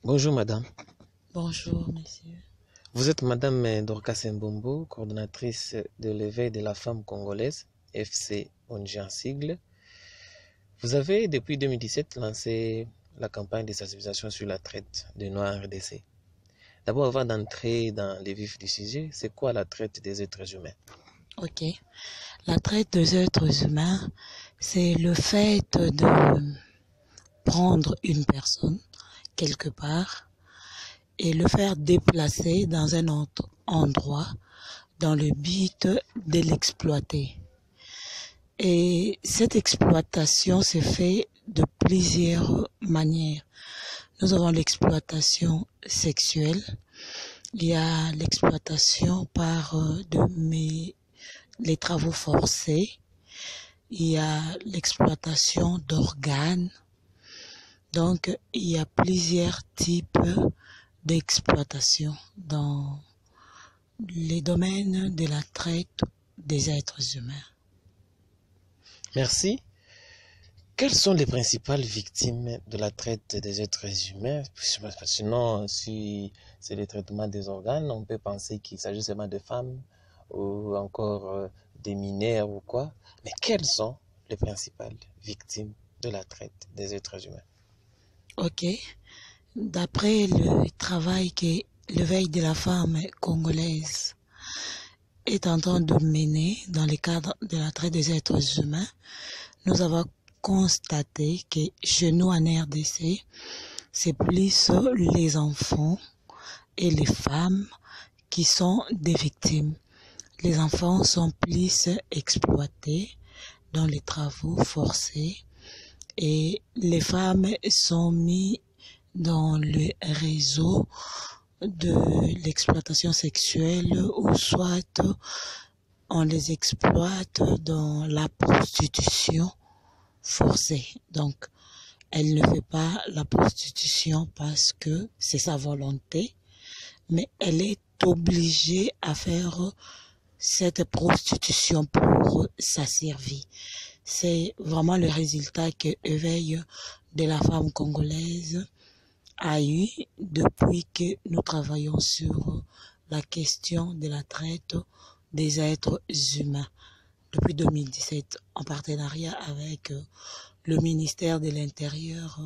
Bonjour madame. Bonjour, monsieur. Vous êtes madame Dorcas Mbombo, coordonnatrice de l'éveil de la femme congolaise, FC ONG en sigle. Vous avez depuis 2017 lancé la campagne de sensibilisation sur la traite des Noirs en RDC. D'abord, avant d'entrer dans les vifs du sujet, c'est quoi la traite des êtres humains? Ok. La traite des êtres humains, c'est le fait de prendre une personne quelque part et le faire déplacer dans un autre endroit dans le but de l'exploiter. Et cette exploitation se fait de plusieurs manières. Nous avons l'exploitation sexuelle, il y a l'exploitation par les travaux forcés, il y a l'exploitation d'organes. Donc, il y a plusieurs types d'exploitation dans les domaines de la traite des êtres humains. Merci. Quelles sont les principales victimes de la traite des êtres humains? Sinon, si c'est le traitement des organes, on peut penser qu'il s'agit seulement de femmes ou encore des mineurs ou quoi. Mais quelles sont les principales victimes de la traite des êtres humains? Ok. D'après le travail que l'éveil de la femme congolaise est en train de mener dans le cadre de la traite des êtres humains, nous avons constaté que chez nous en RDC, c'est plus les enfants et les femmes qui sont des victimes. Les enfants sont plus exploités dans les travaux forcés et les femmes sont mises dans le réseau de l'exploitation sexuelle ou soit on les exploite dans la prostitution forcée. Donc, elle ne fait pas la prostitution parce que c'est sa volonté, mais elle est obligée à faire cette prostitution pour sa survie. C'est vraiment le résultat que l'éveil de la femme congolaise a eu depuis que nous travaillons sur la question de la traite des êtres humains depuis 2017 en partenariat avec le ministère de l'Intérieur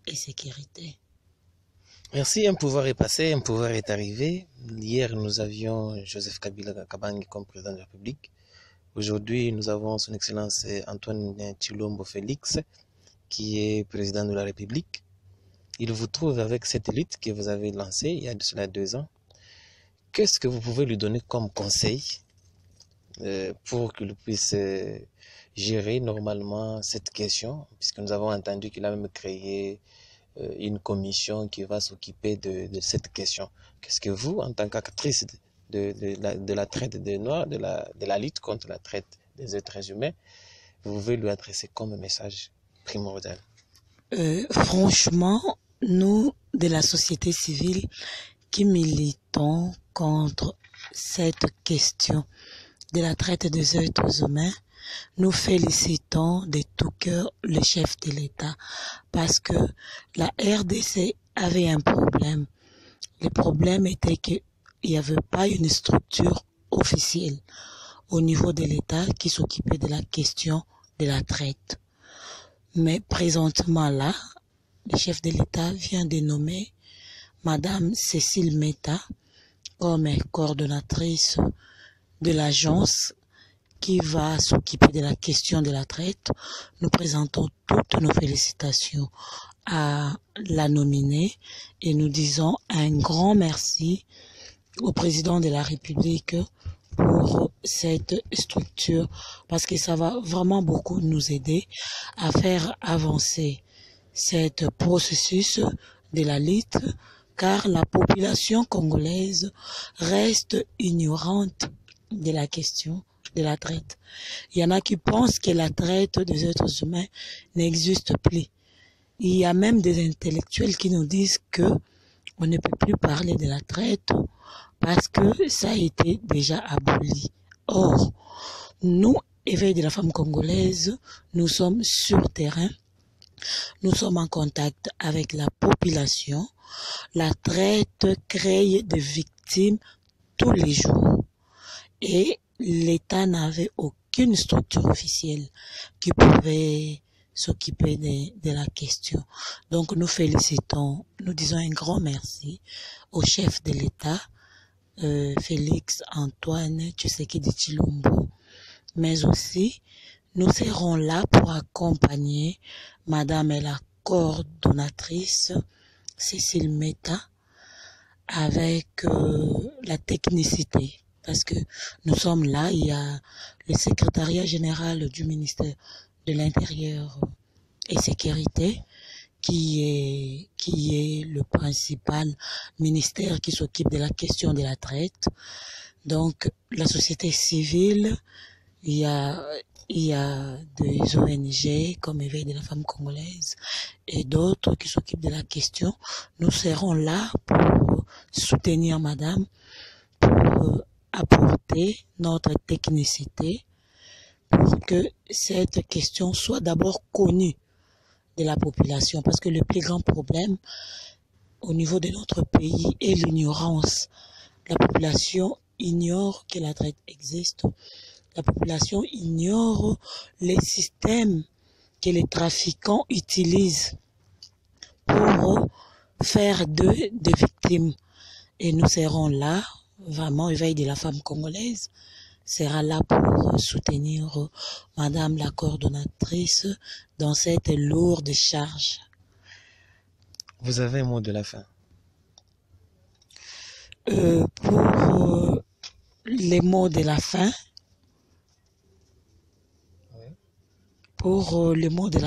et Sécurité. Merci, un pouvoir est passé, un pouvoir est arrivé. Hier, nous avions Joseph Kabila Kabange comme président de la République. Aujourd'hui, nous avons son Excellence Antoine Tshilombo Félix, qui est président de la République. Il vous trouve avec cette lutte que vous avez lancée il y a de cela 2 ans. Qu'est-ce que vous pouvez lui donner comme conseil pour qu'il puisse gérer normalement cette question, puisque nous avons entendu qu'il a même créé une commission qui va s'occuper de cette question. Qu'est-ce que vous, en tant qu'actrice de la traite des Noirs, de la lutte contre la traite des êtres humains, vous pouvez lui adresser comme message primordial? Franchement, nous, de la société civile, qui militons contre cette question de la traite des êtres humains, nous félicitons de tout cœur le chef de l'État parce que la RDC avait un problème. Le problème était qu'il n'y avait pas une structure officielle au niveau de l'État qui s'occupait de la question de la traite. Mais présentement là, le chef de l'État vient de nommer Madame Cécile Meta comme coordonnatrice de l'agence qui va s'occuper de la question de la traite. Nous présentons toutes nos félicitations à la nominée et nous disons un grand merci au président de la République pour cette structure parce que ça va vraiment beaucoup nous aider à faire avancer cet processus de la lutte car la population congolaise reste ignorante de la question de la traite. Il y en a qui pensent que la traite des êtres humains n'existe plus. Il y a même des intellectuels qui nous disent que on ne peut plus parler de la traite parce que ça a été déjà aboli. Or, nous, éveil de la femme congolaise, nous sommes sur terrain Nous sommes en contact avec la population. La traite crée des victimes tous les jours. Et l'État n'avait aucune structure officielle qui pouvait s'occuper de la question. Donc nous félicitons, nous disons un grand merci au chef de l'État, Félix Antoine Tshisekedi Tshilombo, mais aussi nous serons là pour accompagner Madame et la coordonnatrice Cécile Meta avec la technicité. Parce que nous sommes là, il y a le secrétariat général du ministère de l'Intérieur et Sécurité qui est le principal ministère qui s'occupe de la question de la traite. Donc la société civile, il y a des ONG comme Éveil de la femme congolaise et d'autres qui s'occupent de la question. Nous serons là pour soutenir Madame, pour apporter notre technicité pour que cette question soit d'abord connue de la population. Parce que le plus grand problème au niveau de notre pays est l'ignorance. La population ignore que la traite existe. La population ignore les systèmes que les trafiquants utilisent pour faire d'eux des victimes. Et nous serons là, vraiment, Éveil de la femme congolaise sera là pour soutenir Madame la coordonnatrice dans cette lourde charge. Vous avez un mot de la fin? Pour les mots de la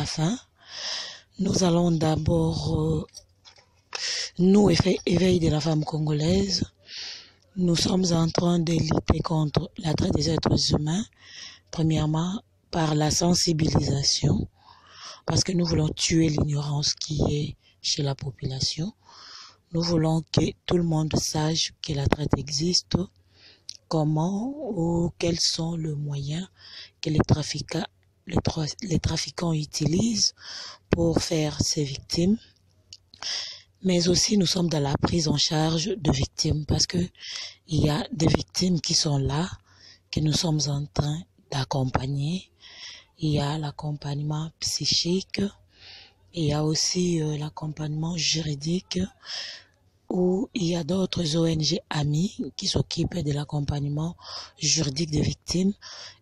fin, nous allons d'abord, nous, Éveil de la femme congolaise, nous sommes en train de lutter contre la traite des êtres humains, premièrement par la sensibilisation, parce que nous voulons tuer l'ignorance qui est chez la population. Nous voulons que tout le monde sache que la traite existe, comment ou quels sont les moyens que les trafiquants utilisent pour faire ces victimes. Mais aussi, nous sommes dans la prise en charge de victimes parce que il y a des victimes qui sont là, que nous sommes en train d'accompagner. Il y a l'accompagnement psychique, il y a aussi l'accompagnement juridique, où il y a d'autres ONG amis qui s'occupent de l'accompagnement juridique des victimes.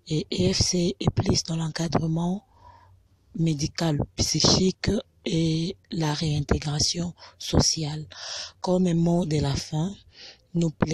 Et EFC est plus dans l'encadrement médical, psychique et la réintégration sociale. Comme mot de la fin, nous plaît